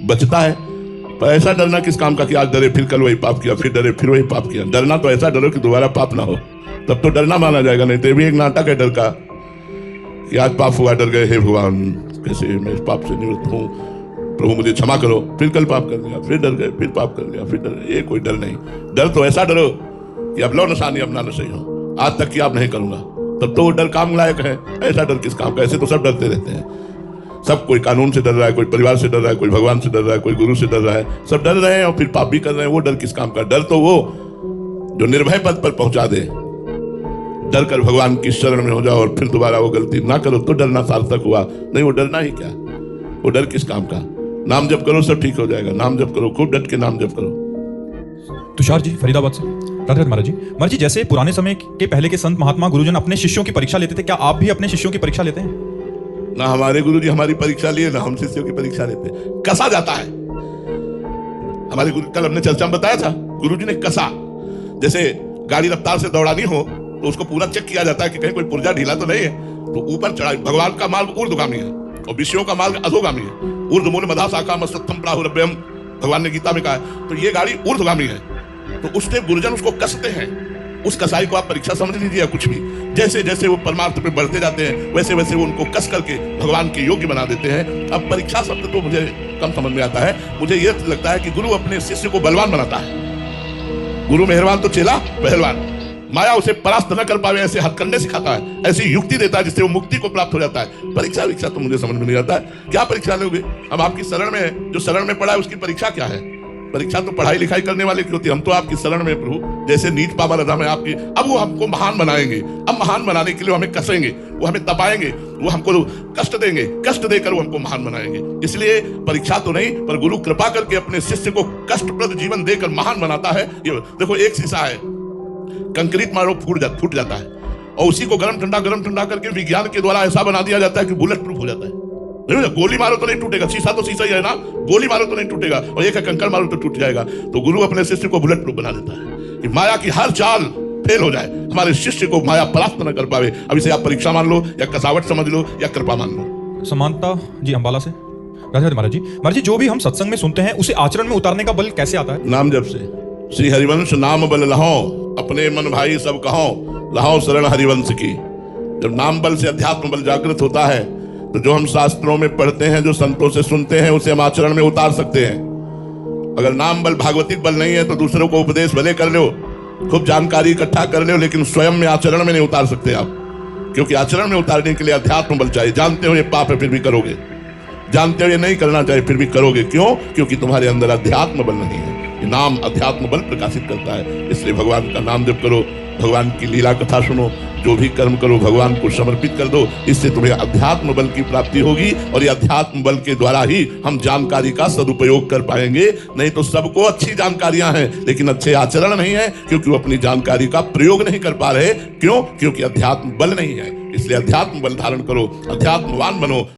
बचता है। पर ऐसा डरना किस काम का कि आज डरे फिर कल वही पाप किया, फिर डरे फिर वही पाप किया। डरना तो ऐसा डरो कि दोबारा पाप ना हो, तब तो डरना माना जाएगा। नहीं तो भी एक नाटक है डर का कि आज पाप हुआ, डर गए, हे भगवान कैसे मैं इस पाप से निवृत्त हूँ, प्रभु मुझे क्षमा करो। फिर कल पाप कर लिया, फिर डर गए, फिर पाप कर लिया, फिर डर। ये कोई डर नहीं। डर तो ऐसा डरो कि अब लो नशानी अपना न सही हो, आज तक कि आप नहीं करूंगा, तब तो वो डर काम लायक है। ऐसा डर किस काम का? ऐसे तो सब डरते रहते हैं। सब कोई कानून से डर रहा है, कोई परिवार से डर रहा है, कोई भगवान से डर रहा है, कोई गुरु से डर रहा है। सब डर रहे हैं और फिर पाप भी कर रहे हैं। वो डर किस काम का? डर तो वो जो निर्भय पद पर पहुंचा दे। डर कर भगवान की शरण में हो जाओ और फिर दोबारा वो गलती ना करो, तो डरना सार्थक हुआ। नहीं, वो डरना ही क्या? वो डर किस काम का? नाम जप करो, सब ठीक हो जाएगा। नाम जप करो, खूब डट के नाम जप करो। तुषार जी फरीदाबाद से। राधे राधे महाराज जी। महाराज जी, जैसे पुराने समय के पहले के संत महात्मा गुरुजन अपने शिष्यों की परीक्षा लेते थे, क्या आप भी अपने शिष्यों की परीक्षा लेते हैं? ना हमारे गुरुजी हमारी परीक्षा लिए, ना हम शिष्यों की परीक्षा लेते। कसा जाता है। हमारे गुरु, कल हमने चर्चा में बताया था, गुरुजी ने कसा। जैसे गाड़ी रफ्तार से दौड़ानी हो तो उसको पूरा चेक किया जाता है कि कहीं कोई पुर्जा ढीला तो नहीं है, तो ऊपर चढ़ा। भगवान का मार्ग ऊर्ध्वगामी है और विषयों का मार्ग अधोगामी है। ऊर्ध्वमूल मधा शाखा मस्तम प्राहुरभ्यम, भगवान ने गीता में कहा है। तो ये गाड़ी ऊर्ध्वगामी है, तो उससे गुरुजन उसको कसते हैं। उस कसाई को आप परीक्षा समझ लीजिए या कुछ भी। जैसे जैसे वो परमार्थ पे बढ़ते जाते हैं, वैसे वैसे वो उनको कस करके भगवान के योग्य बना देते हैं। अब परीक्षा शब्द तो मुझे कम समझ में आता है। मुझे ये लगता है कि गुरु अपने शिष्य को बलवान बनाता है। गुरु मेहरबान तो चेला पहलवान। माया उसे परास्त न कर पावे ऐसे हथकंडे सिखाता है, ऐसी युक्ति देता है जिससे वो मुक्ति को प्राप्त हो जाता है। परीक्षा तो मुझे समझ में नहीं आता है। क्या परीक्षा लोगे? अब आपकी शरण में जो शरण में पड़ा है उसकी परीक्षा क्या है? परीक्षा तो पढ़ाई लिखाई करने वाले की होती है। हम तो आपकी शरण में प्रभु, जैसे नीच पावा लदा में आपकी। अब वो हमको महान बनाएंगे। अब महान बनाने के लिए हमें कसेंगे, वो हमें तपाएंगे, वो हमको कष्ट देंगे, कष्ट देकर वो हमको महान बनाएंगे। इसलिए परीक्षा तो नहीं, पर गुरु कृपा करके अपने शिष्य को कष्टप्रद जीवन देकर महान बनाता है। ये देखो, एक शीशा है, कंक्रीट मारो फूट जाता है, और उसी को गरम ठंडा करके विज्ञान के द्वारा ऐसा बना दिया जाता है कि बुलेट प्रूफ हो जाता है। गोली मारो तो नहीं टूटेगा, शीशा तो शीशा ही है ना। गोली मारो तो नहीं टूटेगा, और एक है कंकड़ मारो तो टूट जाएगा। तो गुरु अपने शिष्य को बुलेट प्रूफ बना देता है कि माया की हर चाल फेल हो जाए, हमारे शिष्य को माया परास्त न कर पावे। अब इसे आप परीक्षा मान लो, या कसावट समझ लो, या कृपा मान लो। समानता जी अंबाला से। राधे राधे महाराज जी। महाराज जी, जो भी हम सत्संग में सुनते हैं उसे आचरण में उतारने का बल कैसे आता है? नाम जप से। श्री हरिवंश नाम बल लहो, अपने मन भाई सब कहो, लहो शरण हरिवंश की। जब नाम बल से अध्यात्म बल जागृत होता है, तो जो हम शास्त्रों में पढ़ते हैं, जो संतों से सुनते हैं, उसे हम आचरण में उतार सकते हैं। अगर नाम बल भागवतिक बल नहीं है तो दूसरों को उपदेश भले कर लो, खूब जानकारी इकट्ठा कर लो, लेकिन स्वयं में आचरण में नहीं उतार सकते आप। क्योंकि आचरण में उतारने के लिए अध्यात्म बल चाहिए। जानते हो ये पाप है फिर भी करोगे, जानते हो ये नहीं करना चाहिए फिर भी करोगे। क्यों? क्योंकि तुम्हारे अंदर अध्यात्म बल नहीं है। ये नाम अध्यात्म बल प्रकाशित करता है। इसलिए भगवान का नाम जप करो, भगवान की लीला कथा सुनो, जो भी कर्म करो भगवान को समर्पित कर दो। इससे तुम्हें अध्यात्म बल की प्राप्ति होगी, और ये अध्यात्म बल के द्वारा ही हम जानकारी का सदुपयोग कर पाएंगे। नहीं तो सबको अच्छी जानकारियां हैं, लेकिन अच्छे आचरण नहीं है, क्योंकि वो अपनी जानकारी का प्रयोग नहीं कर पा रहे। क्यों? क्योंकि अध्यात्म बल नहीं है। इसलिए अध्यात्म बल धारण करो, अध्यात्मवान बनो।